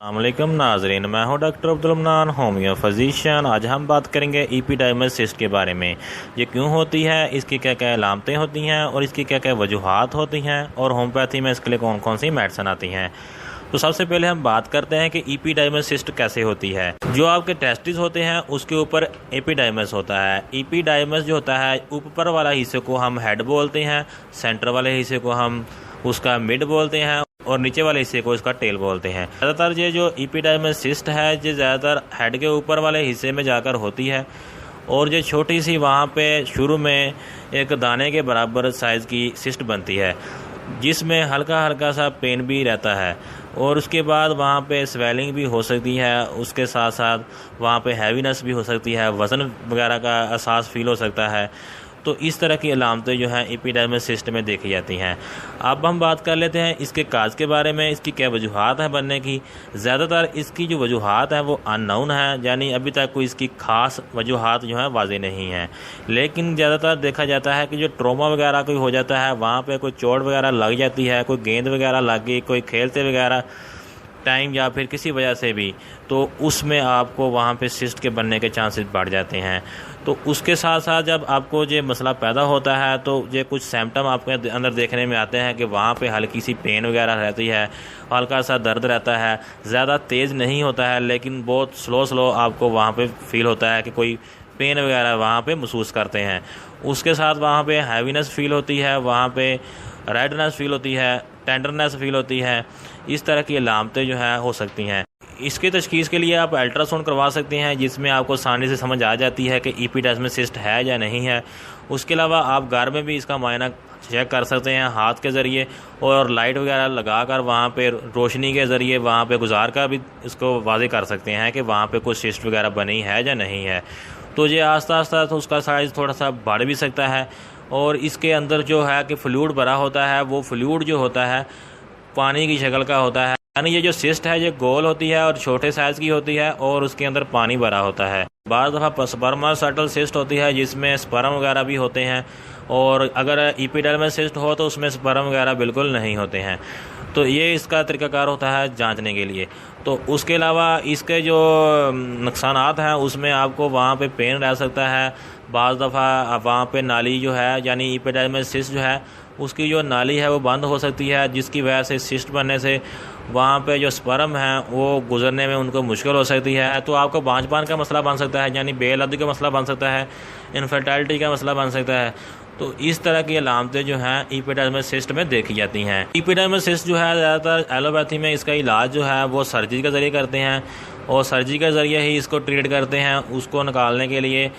अस्सलामुअलैकुम नाजरीन, मैं हूं doctor Abdul mannan, homeo physician. आज हम बात करेंगे एपिडाइमस सिस्ट के बारे में। ये क्यों होती है, इसकी क्या क्या अलामतें होती हैं और इसकी क्या क्या वजूहात होती हैं और होम्योपैथी में इसके लिए कौन कौन सी मेडिसिन आती हैं। तो सबसे पहले हम बात करते हैं कि एपिडाइमस सिस्ट कैसे होती है। जो आपके टेस्टिस होते हैं उसके ऊपर एपिडाइमस होता है। एपिडाइमस जो होता है, ऊपर वाला हिस्से को हम हेड बोलते हैं, सेंटर वाले हिस्से को हम उसका मिड बोलते हैं और नीचे वाले हिस्से को इसका टेल बोलते हैं। ज़्यादातर ये जो एपिडाइमस सिस्ट है ये ज़्यादातर हेड के ऊपर वाले हिस्से में जाकर होती है और ये छोटी सी वहाँ पे शुरू में एक दाने के बराबर साइज़ की सिस्ट बनती है जिसमें हल्का हल्का सा पेन भी रहता है और उसके बाद वहाँ पे स्वेलिंग भी हो सकती है। उसके साथ साथ वहाँ पे हैवीनेस भी हो सकती है, वज़न वगैरह का एहसास फील हो सकता है। तो इस तरह की अलामतें जो हैं एपिडाइमस सिस्ट में देखी जाती हैं। अब हम बात कर लेते हैं इसके काज के बारे में, इसकी क्या वजूहात है बनने की। ज़्यादातर इसकी जो वजूहात हैं वो अननोन है, यानी अभी तक कोई इसकी ख़ास वजूहात जो है वाज़ेह नहीं है। लेकिन ज़्यादातर देखा जाता है कि जो ट्रॉमा वगैरह कोई हो जाता है, वहाँ पे कोई चोट वगैरह लग जाती है, कोई गेंद वगैरह लग गई, कोई खेलते वगैरह टाइम या फिर किसी वजह से भी, तो उसमें आपको वहाँ पे सिस्ट के बनने के चांसेस बढ़ जाते हैं। तो उसके साथ साथ जब आपको ये मसला पैदा होता है तो ये कुछ सिम्टम आपके अंदर देखने में आते हैं कि वहाँ पे हल्की सी पेन वगैरह रहती है, हल्का सा दर्द रहता है, ज़्यादा तेज़ नहीं होता है लेकिन बहुत स्लो आपको वहाँ पे फील होता है कि कोई पेन वगैरह वहाँ पे महसूस करते हैं। उसके साथ वहाँ पे हैवीनेस फील होती है, वहाँ पे रेडनेस फील होती है, टेंडरनेस फील होती है। इस तरह की अलामतें जो है हो सकती हैं। इसकी तशख़ीस के लिए आप अल्ट्रासाउंड करवा सकते हैं जिसमें आपको आसानी से समझ आ जाती है कि एपिडाइमस सिस्ट है या नहीं है। उसके अलावा आप घर में भी इसका मायना चेक कर सकते हैं हाथ के ज़रिए और लाइट वगैरह लगाकर वहाँ पे रोशनी के ज़रिए वहाँ पे गुजार कर भी इसको वाज़ेह कर सकते हैं कि वहाँ पे कुछ सिस्ट वगैरह बनी है या नहीं है। तो ये आस्ता आस्ता तो उसका साइज़ थोड़ा सा बढ़ भी सकता है और इसके अंदर जो है कि फ्लूइड भरा होता है, वो फ्लूइड जो होता है पानी की शक्ल का होता है। यानी ये जो सिस्ट है ये गोल होती है और छोटे साइज़ की होती है और उसके अंदर पानी भरा होता है। बार दफ़ा स्पर्मोसेटल सिस्ट होती है जिसमें स्पर्म वगैरह भी होते हैं और अगर एपिडाइमस सिस्ट हो तो उसमें स्पर्म वगैरह बिल्कुल नहीं होते हैं। तो ये इसका तरीक़ाकार होता है जांचने के लिए। तो उसके अलावा इसके जो नुकसानात हैं उसमें आपको वहाँ पे पेन रह सकता है, बाज़ दफ़ा वहाँ पे नाली जो है यानी एपिडाइमस सिस्ट जो है उसकी जो नाली है वो बंद हो सकती है, जिसकी वजह से सिस्ट बनने से वहाँ पे जो स्पर्म हैं वो गुजरने में उनको मुश्किल हो सकती है। तो आपको बांझपन का मसला बन सकता है, यानी बेऔलादी का मसला बन सकता है, इनफर्टिलिटी का मसला बन सकता है। तो इस तरह की अलामतें जो हैं एपिडाइमस सिस्ट में देखी जाती हैं। एपिडाइमस सिस्ट जो है ज़्यादातर एलोपैथी में इसका इलाज जो है वो सर्जरी के ज़रिए करते हैं और सर्जरी के ज़रिए ही इसको ट्रीट करते हैं उसको निकालने के लिए।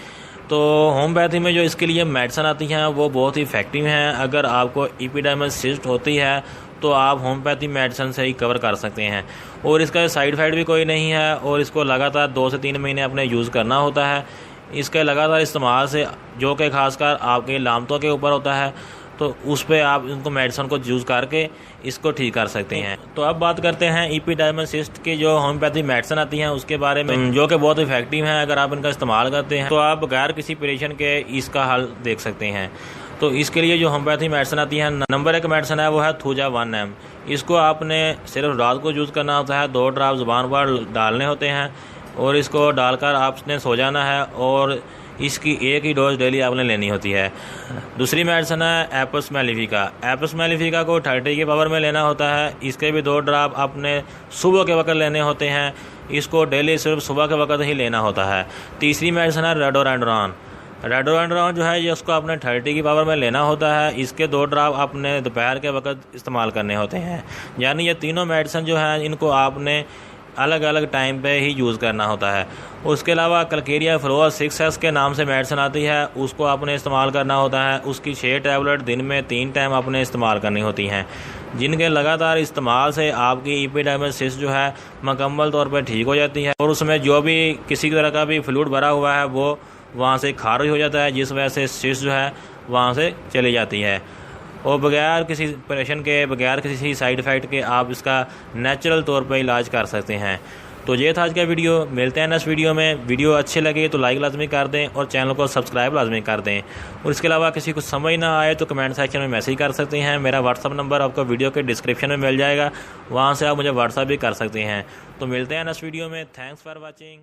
तो होम्योपैथी में जो इसके लिए मेडिसिन आती हैं वो बहुत ही इफ़ेक्टिव हैं। अगर आपको एपिडाइमस सिस्ट होती है तो आप होम्योपैथी मेडिसिन से ही कवर कर सकते हैं और इसका साइड इफ़ेक्ट भी कोई नहीं है और इसको लगातार 2 से 3 महीने अपने यूज़ करना होता है। इसके लगातार इस्तेमाल से जो कि ख़ासकर आपके अलामतों के ऊपर होता है तो उस पर आप इनको मेडिसिन को यूज़ करके इसको ठीक कर सकते हैं। तो अब बात करते हैं एपिडाइमस सिस्ट की जो होम्योपैथी मेडिसिन आती हैं उसके बारे में, जो कि बहुत इफेक्टिव हैं। अगर आप इनका इस्तेमाल करते हैं तो आप बगैर किसी परेशान के इसका हल देख सकते हैं। तो इसके लिए जो होम्योपैथी मेडिसिन आती है, नंबर 1 मेडिसिन है वो है थूजा 1M। इसको आपने सिर्फ रात को यूज़ करना होता है, 2 ड्रॉप ज़ुबान पर डालने होते हैं और इसको डालकर आपने सो जाना है और इसकी एक ही डोज डेली आपने लेनी होती है। दूसरी मेडिसिन है एपस मेलिफिका। एपस मेलिफिका को 30 की पावर में लेना होता है। इसके भी 2 ड्रॉप आपने सुबह के वक्त लेने होते हैं, इसको डेली सिर्फ सुबह के वक्त ही लेना होता है। तीसरी मेडिसिन है रेडोडेंड्रॉन। रेडोडेंड्रॉन जो है ये उसको आपने 30 की पावर में लेना होता है। इसके 2 ड्रॉप आपने दोपहर के वक्त इस्तेमाल करने होते हैं। यानी ये तीनों मेडिसिन जो हैं इनको आपने अलग अलग टाइम पे ही यूज़ करना होता है। उसके अलावा कलकेरिया फ्लोआ 6S के नाम से मेडिसिन आती है, उसको आपने इस्तेमाल करना होता है। उसकी 6 टैबलेट दिन में 3 टाइम आपने इस्तेमाल करनी होती हैं, जिनके लगातार इस्तेमाल से आपकी एपिडाइमस सिस्ट जो है मुकम्मल तौर पर ठीक हो जाती है और उसमें जो भी किसी तरह का भी फ्लूइड भरा हुआ है वो वहाँ से खारिज हो जाता है, जिस वजह से सिस्ट जो है वहाँ से चली जाती है और बगैर किसी परेशान के, बगैर किसी साइड इफ़ेक्ट के आप इसका नेचुरल तौर पर इलाज कर सकते हैं। तो ये था आज का वीडियो। मिलते हैं नेक्स्ट वीडियो में। वीडियो अच्छे लगे तो लाइक लाजमी कर दें और चैनल को सब्सक्राइब लाजमी कर दें। और इसके अलावा किसी को समझ ना आए तो कमेंट सेक्शन में मैसेज कर सकते हैं। मेरा व्हाट्सअप नंबर आपको वीडियो के डिस्क्रिप्शन में मिल जाएगा, वहाँ से आप मुझे व्हाट्सअप भी कर सकते हैं। तो मिलते हैं नेक्स्ट वीडियो में। Thanks for watching.